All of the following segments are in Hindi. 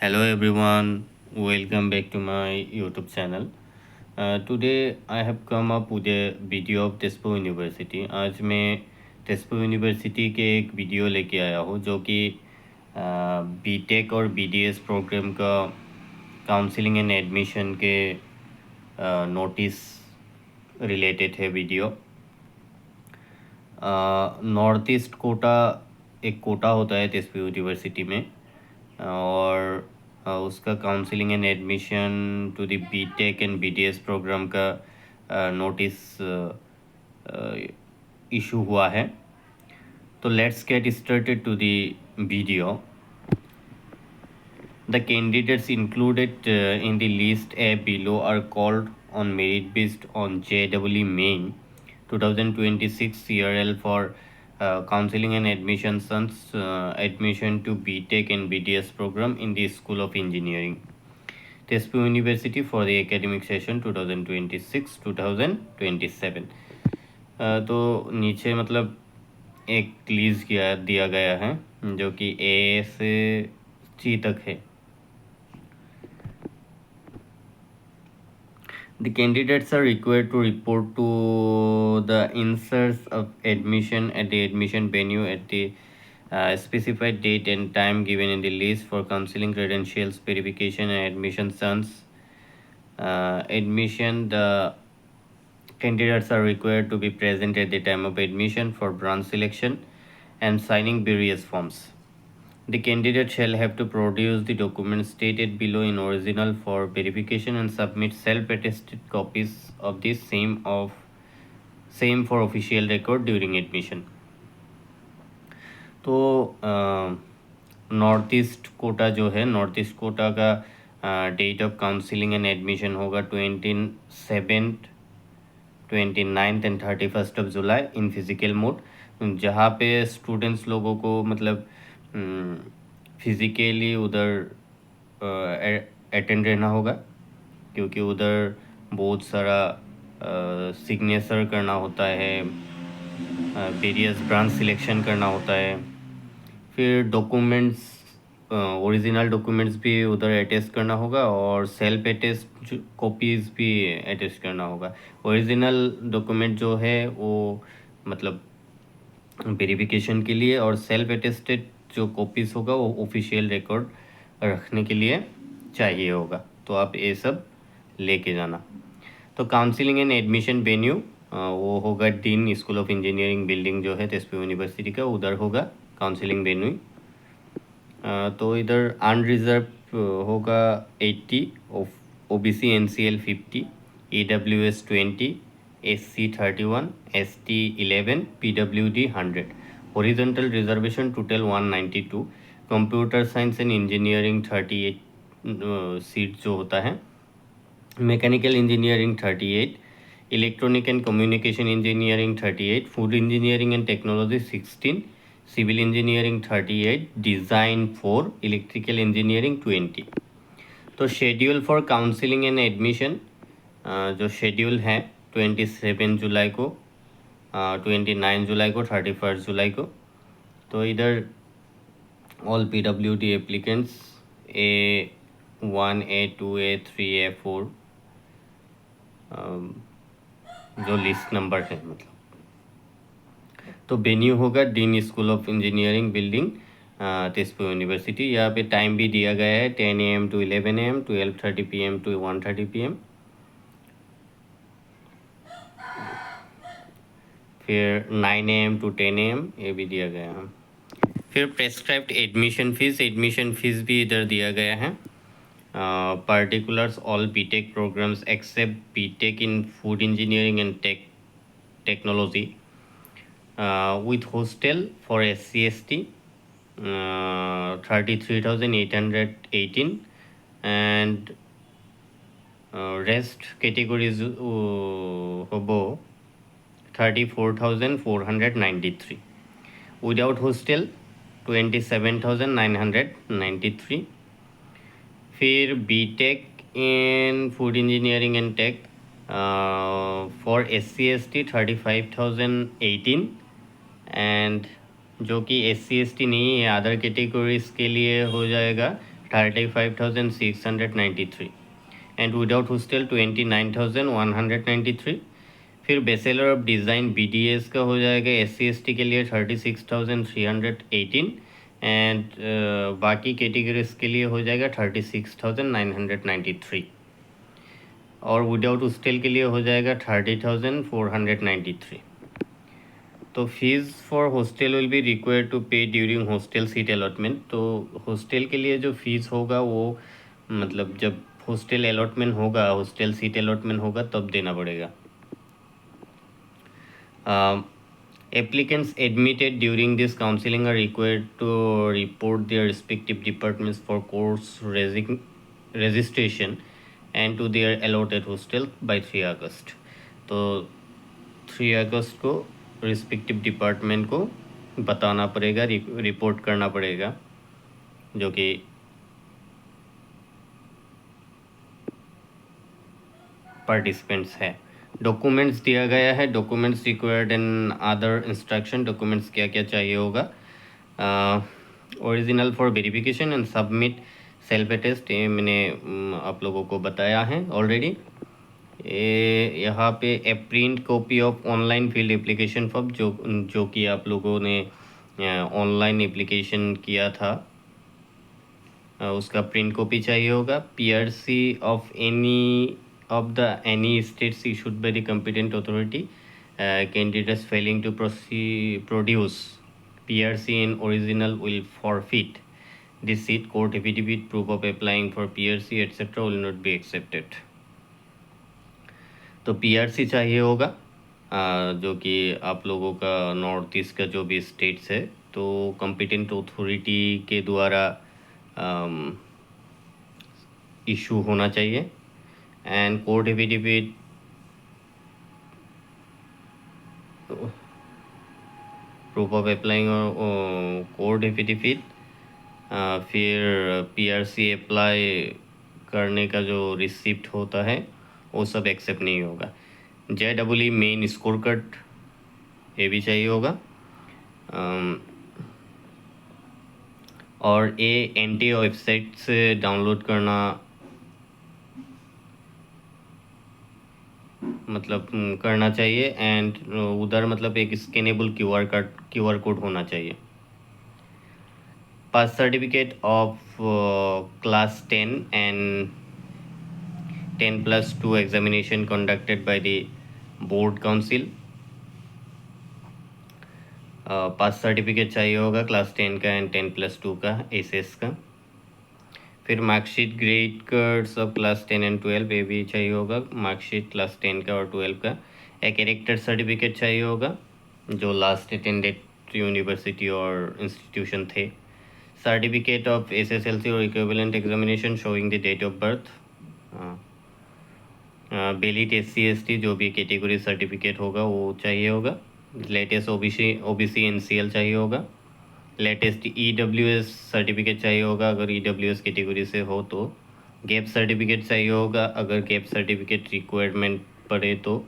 Hello everyone, welcome back to my YouTube channel. Today I have come up with a video of Tezpur university. आज मैं तेजपुर यूनिवर्सिटी के एक वीडियो लेके आया हूँ जो कि बीटेक और बीडीएस प्रोग्राम का काउंसलिंग एंड एडमिशन के नोटिस रिलेटेड है वीडियो। नॉर्थ ईस्ट कोटा एक कोटा होता है तेजपुर यूनिवर्सिटी में और उसका counselling and admission to the B Tech and BDS programme का नोटिस इशू हुआ है। तो let's get started to the video. The candidates included in the list A below are called on merit based on JEE Main 2026 CRL for counseling and admission to BTech and BDS program in the School of Engineering, Tezpur University for the academic session 2026-2027। तो नीचे मतलब एक लिस्ट दिया गया है जो कि ए से सी तक है। The candidates are required to report to the inserts of admission at the admission venue at the specified date and time given in the list for counseling, credentials verification and admission sons. Admission, the candidates are required to be present at the time of admission for branch selection and signing various forms. The candidate shall have to produce the documents stated below in original for verification and submit self-attested copies of the same for official record during admission. तो नॉर्थ ईस्ट कोटा जो है, नॉर्थ ईस्ट कोटा का date of counselling and admission होगा 27th, 29th and 31st of July in physical mode, जहाँ पे स्टूडेंट्स लोगों को मतलब फिज़िकली उधर अटेंड रहना होगा, क्योंकि उधर बहुत सारा सिग्नेचर करना होता है, वेरियस ब्रांच सिलेक्शन करना होता है, फिर डॉक्यूमेंट्स ओरिजिनल डॉक्यूमेंट्स भी उधर अटैच करना होगा और सेल्फ अटेस्ट कॉपीज़ भी अटैच करना होगा। ओरिजिनल डॉक्यूमेंट जो है वो मतलब वेरिफिकेशन के लिए और सेल्फ अटेस्टेड जो कॉपीज़ होगा वो ऑफिशियल रिकॉर्ड रखने के लिए चाहिए होगा। तो आप ये सब लेके जाना। तो काउंसलिंग एंड एडमिशन वेन्यू वो होगा dean school of engineering building जो है तेजपुर यूनिवर्सिटी का, उधर होगा काउंसलिंग वेन्यू। तो इधर अनरिजर्व होगा 80, OBC NCL 50, EWS 20, SC 31, ST 11, PWD 100, horizontal reservation total 192, computer science and engineering 38 seat जो होता है, mechanical engineering 38, electronic and communication engineering 38, food engineering and technology 16, civil engineering 38, design 4, electrical engineering 20। तो schedule for counselling and admission जो शेड्यूल है 27 जुलाई को, 29 जुलाई को, 31 जुलाई को। तो इधर all PWD applicants A1, A2, A3, A4 जो लिस्ट नंबर है मतलब। तो वेन्यू होगा dean school of engineering building Tezpur university. यहाँ पे टाइम भी दिया गया है 10 AM to 11 AM, 12:30 PM to 1:30 PM। फिर 9 AM to 10 AM ये भी दिया गया है। फिर प्रेस्क्राइब्ड एडमिशन फीस भी इधर दिया गया है। Particulars all B Tech programmes except B Tech in food engineering and technology with hostel for SC ST 33,818 and rest categories hobo 34,493, without hostel 27,993। फिर B Tech in food engineering and tech for SC ST 35,018 and जो कि SC ST नहीं है अदर कैटेगरीज के लिए हो जाएगा 35,693 एंड विदाउट हॉस्टल 29,193। फिर बैचलर ऑफ डिज़ाइन BDS का हो जाएगा SC ST के लिए 36,318 एंड बाकी कैटेगरीज के लिए हो जाएगा 36,993 और विदाउट हॉस्टल के लिए हो जाएगा 30,493। तो fees for hostel will be required to pay during hostel seat allotment. तो हॉस्टल के लिए जो फीस होगा वो मतलब जब हॉस्टल अलॉटमेंट होगा, हॉस्टल सीट अलॉटमेंट होगा तब देना पड़ेगा। Applicants admitted during this counseling are required to report their respective departments for course registration and to their allotted hostel by 3 अगस्त। तो 3 अगस्त को रिस्पेक्टिव डिपार्टमेंट को बताना पड़ेगा, रिपोर्ट करना पड़ेगा, जो कि पार्टिसिपेंट्स है। डॉक्यूमेंट्स दिया गया है, documents required and other instruction. Documents क्या क्या चाहिए होगा? Original for verification and submit self attest, ये मैंने आप लोगों को बताया है ऑलरेडी। यहाँ पे a print copy of online filled application form, जो कि आप लोगों ने ऑनलाइन एप्लीकेशन किया था, उसका प्रिंट कॉपी चाहिए होगा। PRC of any states issued by the competent authority, candidates failing to produce PRC in original will forfeit this seat. Court affidavit, proof of applying for PRC etc. will not be accepted। तो PRC चाहिए होगा, जो कि आप लोगों का नॉर्थ ईस्ट का जो भी स्टेट्स है, तो कॉम्पिटेंट अथॉरिटी के द्वारा इशू होना चाहिए। And court affidavit, proof of applying और कोर्ट एफिडेविट, फिर PRC अप्लाई करने का जो रिसिप्ट होता है वो सब एक्सेप्ट नहीं होगा। JEE मेन स्कोर कार्ड ये भी चाहिए होगा। और ये NTA वेबसाइट से डाउनलोड करना, मतलब करना चाहिए। एंड उधर मतलब एक स्कैनेबल QR कोड होना चाहिए। Pass certificate of class 10 and 10+2 examination conducted by the board council. Pass certificate चाहिए होगा क्लास 10 का एंड 10+2 का SS का। फिर marksheet, grade cards of class 10 and 12 ये भी चाहिए होगा, मार्कशीट क्लास 10 का और 12 का। एक कैरेक्टर सर्टिफिकेट चाहिए होगा, जो लास्ट अटेंडेड यूनिवर्सिटी और इंस्टीट्यूशन थे। सर्टिफिकेट ऑफ SSLC और equivalent examination showing the date of birth. Valid SC ST जो भी कैटेगरी सर्टिफिकेट होगा वो चाहिए होगा। लेटेस्ट OBC NCL चाहिए होगा। लेटेस्ट EWS सर्टिफिकेट चाहिए होगा अगर EWS कैटेगरी से हो तो। गैप सर्टिफिकेट चाहिए होगा अगर गैप सर्टिफिकेट रिक्वायरमेंट पड़े तो।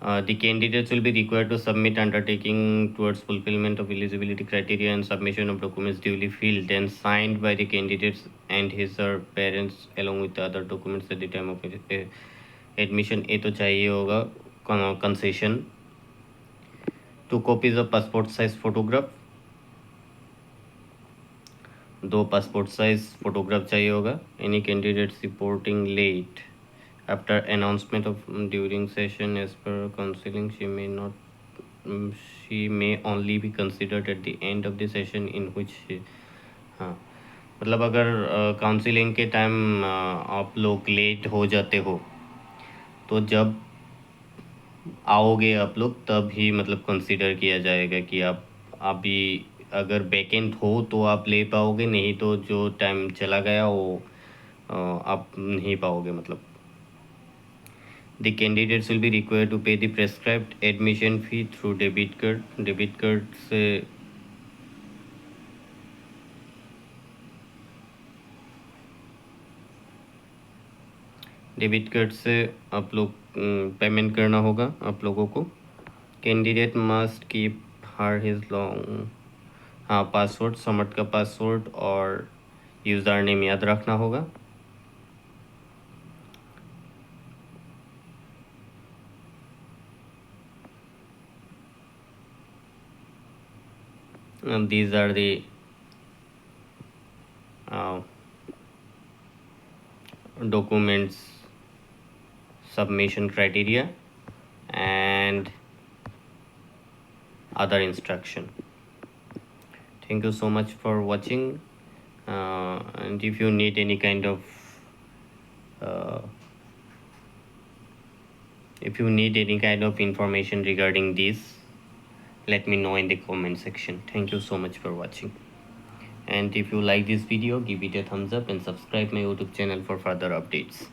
The candidates will be required to submit undertaking towards fulfilment of eligibility criteria and submission of documents duly filled and signed by the candidates and his और parents along with other documents at the time of admission. ये तो चाहिए होगा concession. 2 copies of passport size photograph, 2 passport size photograph चाहिए होगा। Any candidates reporting late after announcement of during session as per counselling she may only be considered at the end of the session in which. हाँ, मतलब अगर काउंसिलिंग के टाइम आप लोग लेट हो जाते हो तो जब आओगे आप लोग तब ही मतलब कंसिडर किया जाएगा कि आप अभी अगर वैकेंट हो तो आप ले पाओगे, नहीं तो जो टाइम चला गया वो आप नहीं पाओगे। मतलब the candidates will be required to pay the prescribed admission fee through debit card. Debit card से आप लोग पेमेंट करना होगा आप लोगों को। Candidate must keep her his लॉन्ग, हाँ, पासवर्ड, समर्थ का पासवर्ड और यूज़र नेम याद रखना होगा। These are the documents submission criteria and other instruction. Thank you so much for watching, and if you need any kind of information regarding this, let me know in the comment section. Thank you so much for watching, and if you like this video, give it a thumbs up and subscribe my YouTube channel for further updates.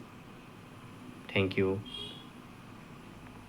Thank you.